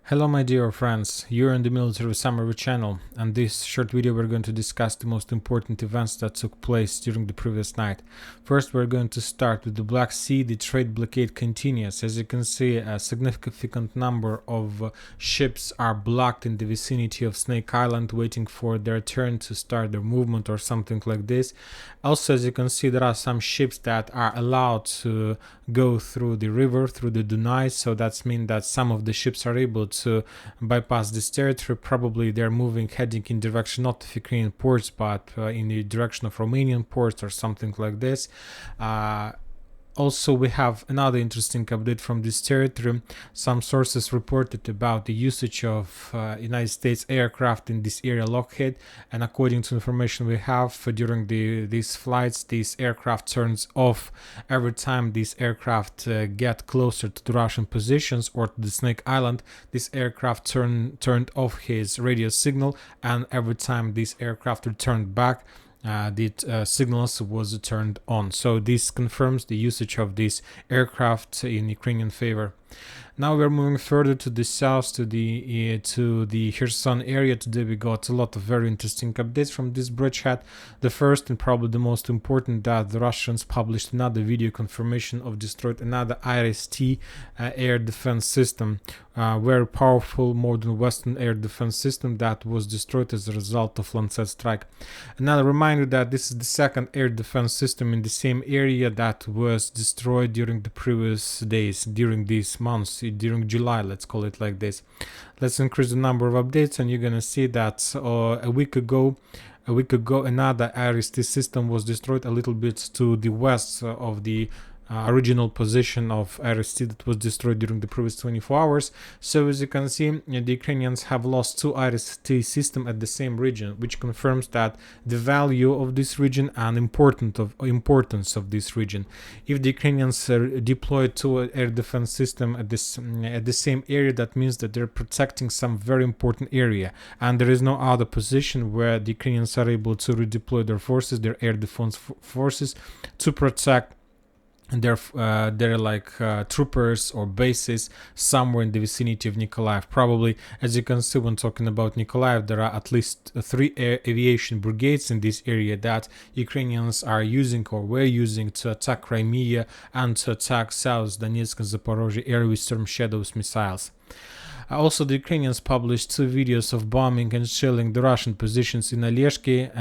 Hello my dear friends, you're in the Military Summary channel, and this short video we're going to discuss the most important events that took place during the previous night. First, we're going to start with the Black Sea. The trade blockade continues. As you can see, a significant number of ships are blocked in the vicinity of Snake Island, waiting for their turn to start their movement or something like this. Also, as you can see, there are some ships that are allowed to go through the river, through the Dunai, so that means that some of the ships are able to bypass this territory. Probably they're heading in direction not of Ukrainian ports, but in the direction of Romanian ports or something like this. Also, we have another interesting update from this territory. Some sources reported about the usage of United States aircraft in this area, Lockheed, and according to information we have, during these flights, this aircraft turns off every time these aircraft get closer to the Russian positions or to the Snake Island. This aircraft turned off his radio signal, and every time this aircraft returned back, the signals was turned on. So this confirms the usage of this aircraft in Ukrainian favor. Now we're moving further to the south, to the Kherson area. Today we got a lot of very interesting updates from this bridgehead. The first and probably the most important, that the Russians published another video confirmation of destroyed another IRIS-T air defense system, very powerful modern Western air defense system that was destroyed as a result of Lancet strike. Another reminder that this is the second air defense system in the same area that was destroyed during the previous days, during these months, during July, let's call it like this. Let's increase the number of updates, and you're gonna see that a week ago another IRIS-T system was destroyed a little bit to the west of the original position of IRIS-T that was destroyed during the previous 24 hours. So as you can see, the Ukrainians have lost two IRIS-T systems at the same region, which confirms that the value of this region and importance of this region. If the Ukrainians deploy two air defense systems at the same area, that means that they're protecting some very important area, and there is no other position where the Ukrainians are able to redeploy their forces, their air defense forces, to protect they're like troopers or bases somewhere in the vicinity of Mykolaiv. Probably, as you can see when talking about Mykolaiv, there are at least three aviation brigades in this area that Ukrainians are using or were using to attack Crimea and to attack South Donetsk and Zaporizhzhia area with Storm Shadows missiles. Also, the Ukrainians published two videos of bombing and shelling the Russian positions in Oleshki.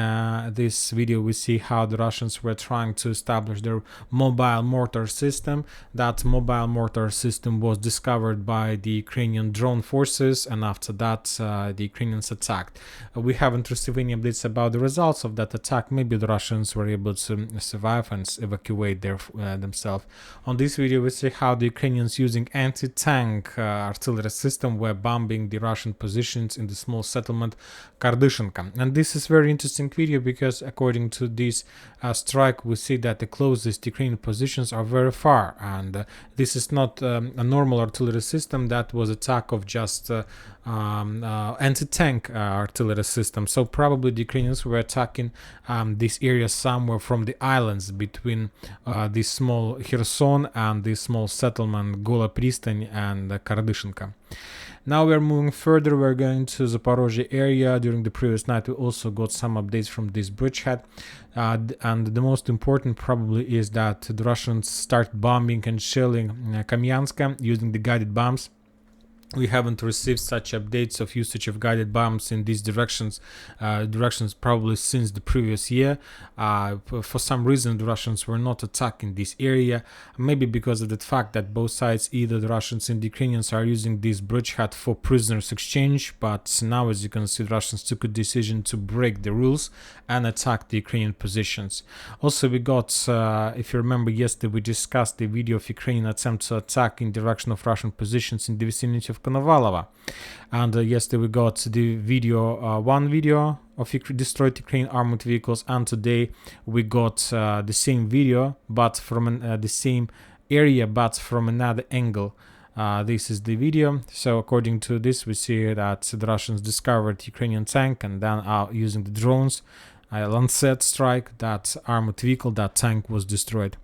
This video we see how the Russians were trying to establish their mobile mortar system. That mobile mortar system was discovered by the Ukrainian drone forces, and after that the Ukrainians attacked. We haven't received any updates about the results of that attack. Maybe the Russians were able to survive and evacuate themselves. On this video we see how the Ukrainians using anti-tank artillery system were bombing the Russian positions in the small settlement Kherson. And this is very interesting video because according to this strike we see that the closest Ukrainian positions are very far, and this is not a normal artillery system. That was attack of just anti-tank artillery system. So probably the Ukrainians were attacking this area somewhere from the islands between this small Kherson and this small settlement Gola Pristan and Kherson. Now we're moving further. We're going to Zaporizhzhia area. During the previous night we also got some updates from this bridgehead, and the most important probably is that the Russians start bombing and shelling Kamyanska using the guided bombs. We haven't received such updates of usage of guided bombs in these directions probably since the previous year. For some reason the Russians were not attacking this area, maybe because of the fact that both sides, either the Russians and the Ukrainians, are using this bridgehead for prisoners exchange. But now, as you can see, the Russians took a decision to break the rules and attack the Ukrainian positions. Also, we got, if you remember, yesterday we discussed the video of Ukrainian attempt to attack in direction of Russian positions in the vicinity of Konovalova, and yesterday we got the video, one video of destroyed Ukrainian armored vehicles, and today we got the same video but from the same area but from another angle. This is the video. So according to this we see that the Russians discovered Ukrainian tank and then using the drones Lancet strike that armored vehicle, that tank was destroyed.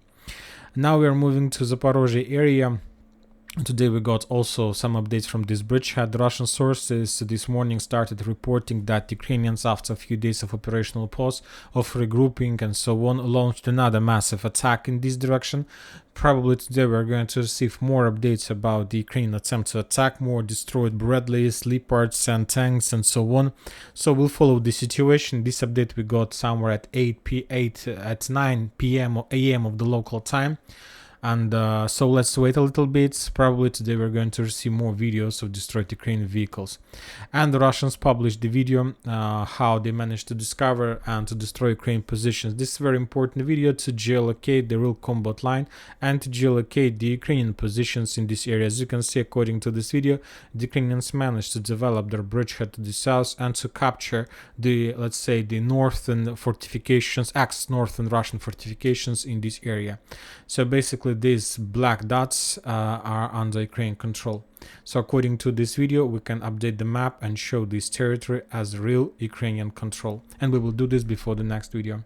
Now we are moving to Zaporizhzhia area. Today we got also some updates from this bridgehead. The Russian sources this morning started reporting that Ukrainians, after a few days of operational pause, of regrouping and so on, launched another massive attack in this direction. Probably today we're going to receive more updates about the Ukrainian attempt to attack, more destroyed Bradleys, Leopards and tanks and so on. So we'll follow the situation. This update we got somewhere at 9 p.m. or a.m. of the local time. And so let's wait a little bit. Probably today we're going to receive more videos of destroyed Ukrainian vehicles. And the Russians published the video how they managed to discover and to destroy Ukrainian positions. This is a very important video to geolocate the real combat line and to geolocate the Ukrainian positions in this area. As you can see, according to this video, the Ukrainians managed to develop their bridgehead to the south and to capture the, let's say, the northern fortifications, ex-northern Russian fortifications in this area. So basically these black dots are under Ukrainian control. So according to this video, we can update the map and show this territory as real Ukrainian control. And we will do this before the next video.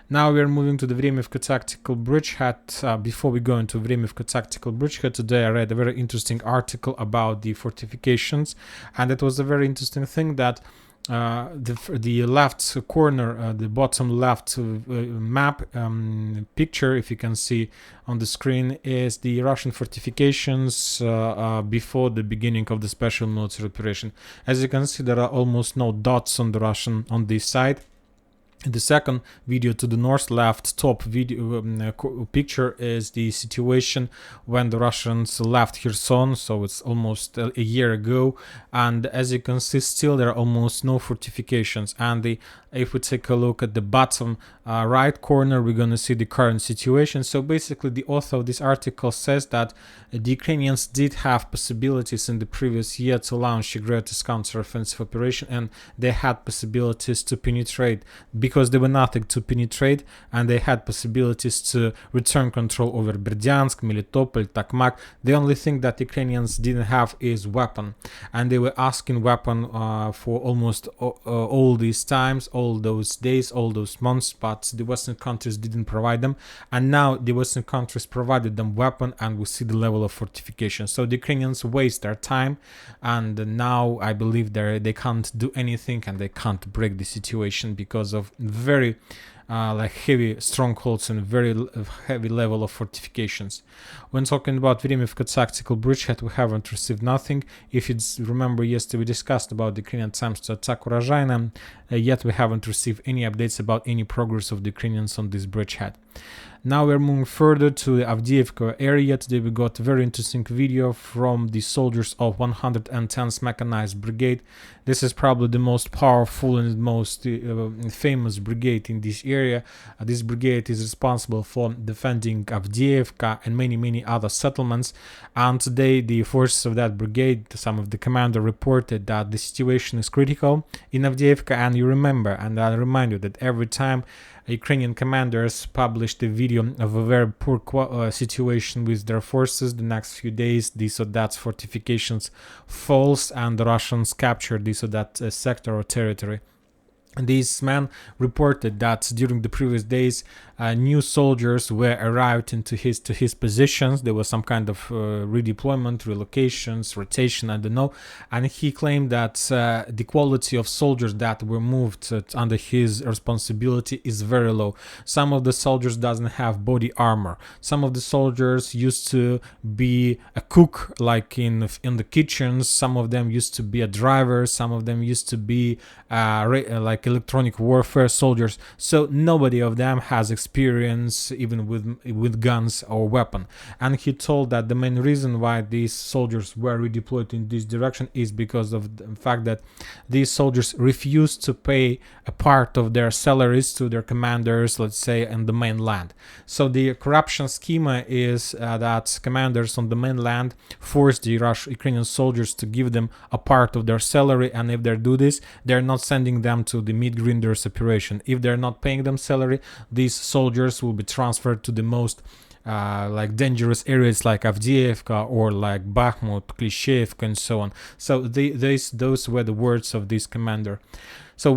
Now we are moving to the Avdiivka tactical bridgehead. Before we go into Avdiivka tactical bridgehead, today I read a very interesting article about the fortifications. And it was a very interesting thing that the left corner, the bottom left map picture, if you can see on the screen, is the Russian fortifications before the beginning of the special military operation. As you can see, there are almost no dots on this side. The second video to the north left top video picture is the situation when the Russians left Kherson, so it's almost a year ago, and as you can see, still there are almost no fortifications. And if we take a look at the bottom right corner, we're going to see the current situation. So basically the author of this article says that the Ukrainians did have possibilities in the previous year to launch a greatest counter-offensive operation, and they had possibilities to penetrate because there were nothing to penetrate, and they had possibilities to return control over Berdyansk, Melitopol, Tokmak. The only thing that Ukrainians didn't have is weapon, and they were asking weapon for almost all these times, all those days, all those months, but the Western countries didn't provide them, and now the Western countries provided them weapon, and we see the level of fortification. So the Ukrainians waste their time, and now I believe they can't do anything and they can't break the situation because of very heavy strongholds and very heavy level of fortifications. When talking about Avdiivka tactical bridgehead, we haven't received nothing. If you remember, yesterday we discussed about the Ukrainian attempts to attack Urozhaina, yet we haven't received any updates about any progress of the Ukrainians on this bridgehead. Now we're moving further to the Avdiivka area. Today we got a very interesting video from the soldiers of 110th Mechanized Brigade. This is probably the most powerful and most famous brigade in this area. This brigade is responsible for defending Avdiivka and many other settlements. And today the forces of that brigade, some of the commander reported that the situation is critical in Avdiivka. And you remember, and I remind you that every time Ukrainian commanders published a video of a very poor situation with their forces, the next few days this or that fortifications falls and the Russians captured this or that sector or territory. These men reported that during the previous days, new soldiers were arrived into his positions. There was some kind of redeployment, relocations, rotation, I don't know. And he claimed that the quality of soldiers that were moved under his responsibility is very low. Some of the soldiers doesn't have body armor. Some of the soldiers used to be a cook, like in the kitchens. Some of them used to be a driver. Some of them used to be like electronic warfare soldiers. So nobody of them has experience even with guns or weapon. And he told that the main reason why these soldiers were redeployed in this direction is because of the fact that these soldiers refused to pay a part of their salaries to their commanders, let's say, in the mainland. So the corruption schema is that commanders on the mainland force the Ukrainian soldiers to give them a part of their salary, and if they do this, they're not sending them to the meat grinders operation. If they're not paying them salary, these soldiers will be transferred to the most like dangerous areas like Avdiivka or like Bakhmut, Klishchiivka, and so on. So those were the words of this commander. So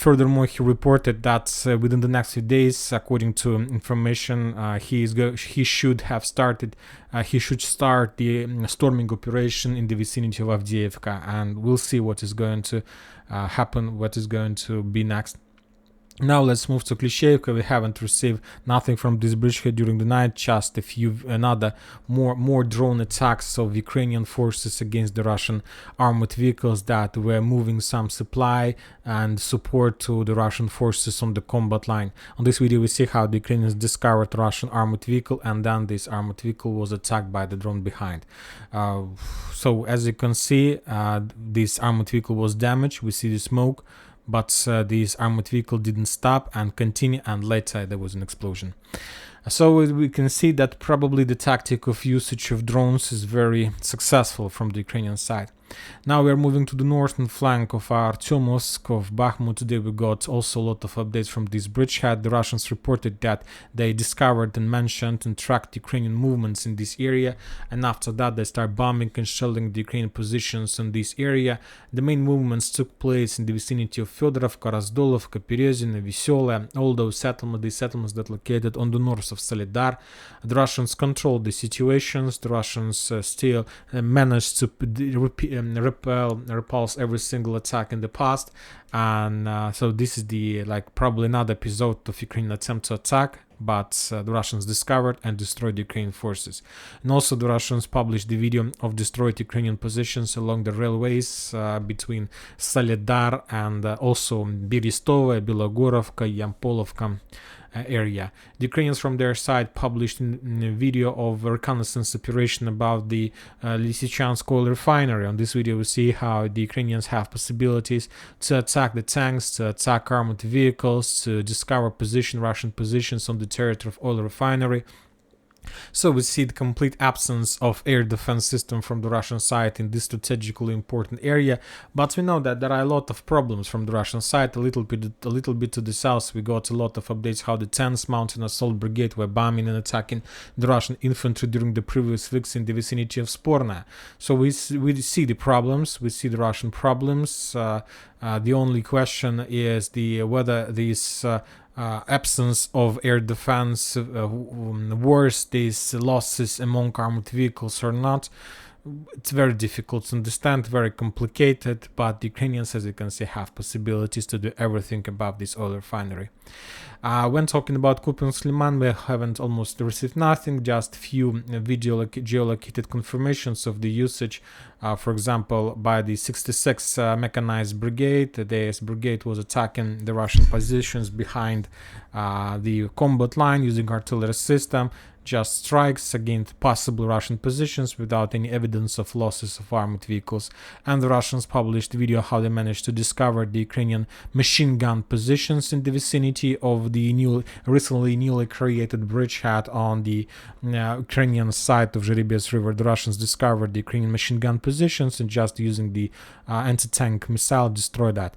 furthermore, he reported that within the next few days, according to information, he should start the storming operation in the vicinity of Avdiivka, and we'll see what is going to happen, what is going to be next. Now let's move to Klishchiivka. We haven't received nothing from this bridgehead during the night, just a few more drone attacks of Ukrainian forces against the Russian armored vehicles that were moving some supply and support to the Russian forces on the combat line. On this video we see how the Ukrainians discovered Russian armored vehicle, and then this armored vehicle was attacked by the drone behind. So as you can see, this armored vehicle was damaged. We see the smoke, but this armored vehicle didn't stop and continue, and later there was an explosion. So we can see that probably the tactic of usage of drones is very successful from the Ukrainian side. Now we are moving to the northern flank of Artyomovsk, of Bakhmut. Today we got also a lot of updates from this bridgehead. The Russians reported that they discovered and mentioned and tracked Ukrainian movements in this area, and after that they start bombing and shelling the Ukrainian positions in this area. The main movements took place in the vicinity of Fedorovka, Razdolovka, Perezhino, Veselaya, all those settlements that located on the north of Solidar. The Russians controlled the situations. The Russians still managed to repulse every single attack in the past, and so this is the probably another episode of Ukrainian attempt to attack, but the Russians discovered and destroyed the Ukrainian forces. And also the Russians published the video of destroyed Ukrainian positions along the railways between Solidar and also Berestova, Belogorovka, Yampolovka area. The Ukrainians from their side published a video of a reconnaissance operation about the Lysychansk oil refinery. On this video we see how the Ukrainians have possibilities to attack the tanks, to attack armored vehicles, to discover Russian positions on the territory of oil refinery. So we see the complete absence of air defense system from the Russian side in this strategically important area, but we know that there are a lot of problems from the Russian side. A little bit to the south we got a lot of updates how the 10th Mountain Assault Brigade were bombing and attacking the Russian infantry during the previous weeks in the vicinity of Sporna. So we see the problems, we see the Russian problems. The only question is whether these absence of air defense worse these losses among armored vehicles or not. It's very difficult to understand, very complicated, but the Ukrainians, as you can see, have possibilities to do everything about this oil refinery. When talking about Kupiansk Liman, we haven't almost received nothing, just few geolocated confirmations of the usage. For example, by the 66th Mechanized Brigade, the AS Brigade was attacking the Russian positions behind the combat line using artillery system, just strikes against possible Russian positions without any evidence of losses of armored vehicles. And the Russians published a video how they managed to discover the Ukrainian machine gun positions in the vicinity of the recently newly created bridgehead on the Ukrainian side of Zherebez River. The Russians discovered the Ukrainian machine gun positions and just using the anti-tank missile destroyed that.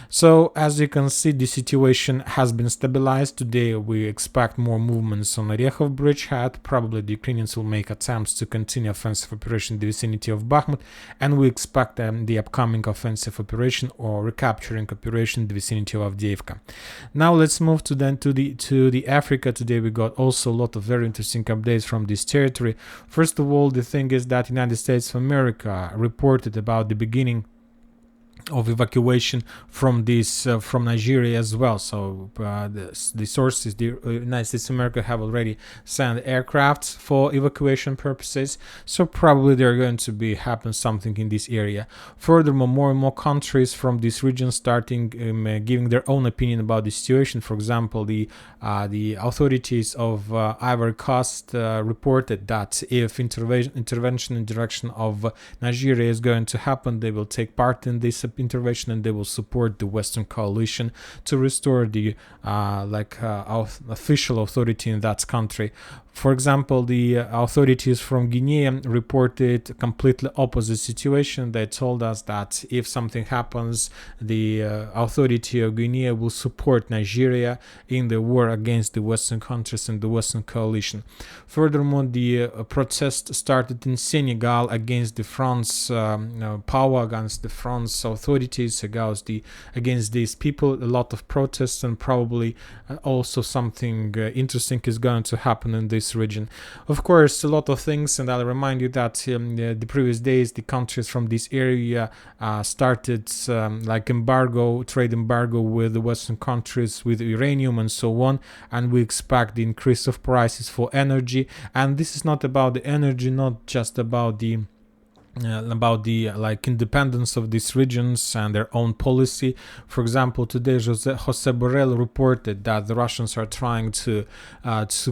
So as you can see, the situation has been stabilized. Today we expect more movements on Orechov bridgehead. Probably the Ukrainians will make attempts to continue offensive operation in the vicinity of Bakhmut, and we expect the upcoming offensive operation or recapturing operation in the vicinity of Avdiivka. Now let's move to the Africa. Today we got also a lot of very interesting updates from this territory. First of all, the thing is that United States of America reported about the beginning of evacuation from Nigeria as well. So the sources, the United States of America have already sent aircraft for evacuation purposes, so probably they're going to happen something in this area. Furthermore, more and more countries from this region starting giving their own opinion about the situation. For example, the authorities of Ivory Coast reported that if intervention in direction of Nigeria is going to happen, they will take part in this intervention and they will support the Western coalition to restore the official authority in that country. For example, the authorities from Guinea reported a completely opposite situation. They told us that if something happens, the authority of Guinea will support Nigeria in the war against the Western countries and the Western coalition. Furthermore, the protest started in Senegal against the France power, against the France authorities, against these people. A lot of protests, and probably also something interesting is going to happen in this region. Of course, a lot of things, and I'll remind you that the previous days the countries from this area started like trade embargo with the Western countries with uranium and so on, and we expect the increase of prices for energy. And this is not about the energy, not just about the independence of these regions and their own policy. For example, today José Borrell reported that the Russians are trying to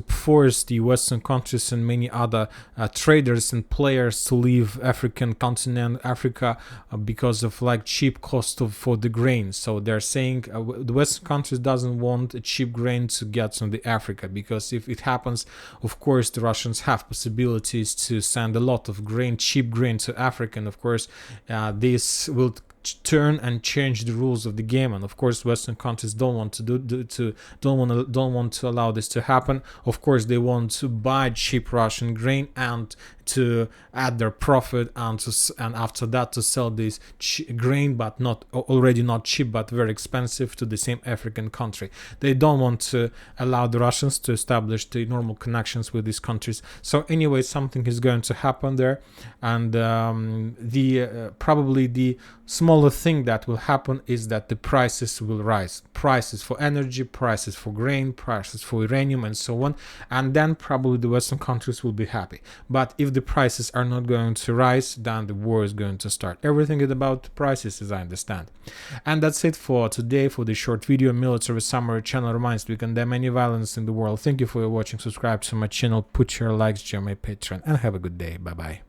force the Western countries and many other traders and players to leave African continent, Africa, because of cheap cost for the grain. So they're saying the Western countries doesn't want a cheap grain to get from the Africa, because if it happens, of course, the Russians have possibilities to send a lot of grain, cheap grain, to Africa, and of course this will turn and change the rules of the game. And of course, Western countries don't want to allow this to happen. Of course, they want to buy cheap Russian grain and to add their profit, and after that to sell this grain, but not cheap but very expensive, to the same African country. They don't want to allow the Russians to establish the normal connections with these countries. So anyway, something is going to happen there, and probably the smaller thing that will happen is that the prices will rise. Prices for energy, prices for grain, prices for uranium, and so on. And then probably the Western countries will be happy. But if the prices are not going to rise, then the war is going to start. Everything is about prices, as I understand. And that's it for today, for this short video. Military summary. Channel reminds we condemn any violence in the world. Thank you for watching. Subscribe to my channel, put your likes, join my Patreon, and have a good day. Bye bye.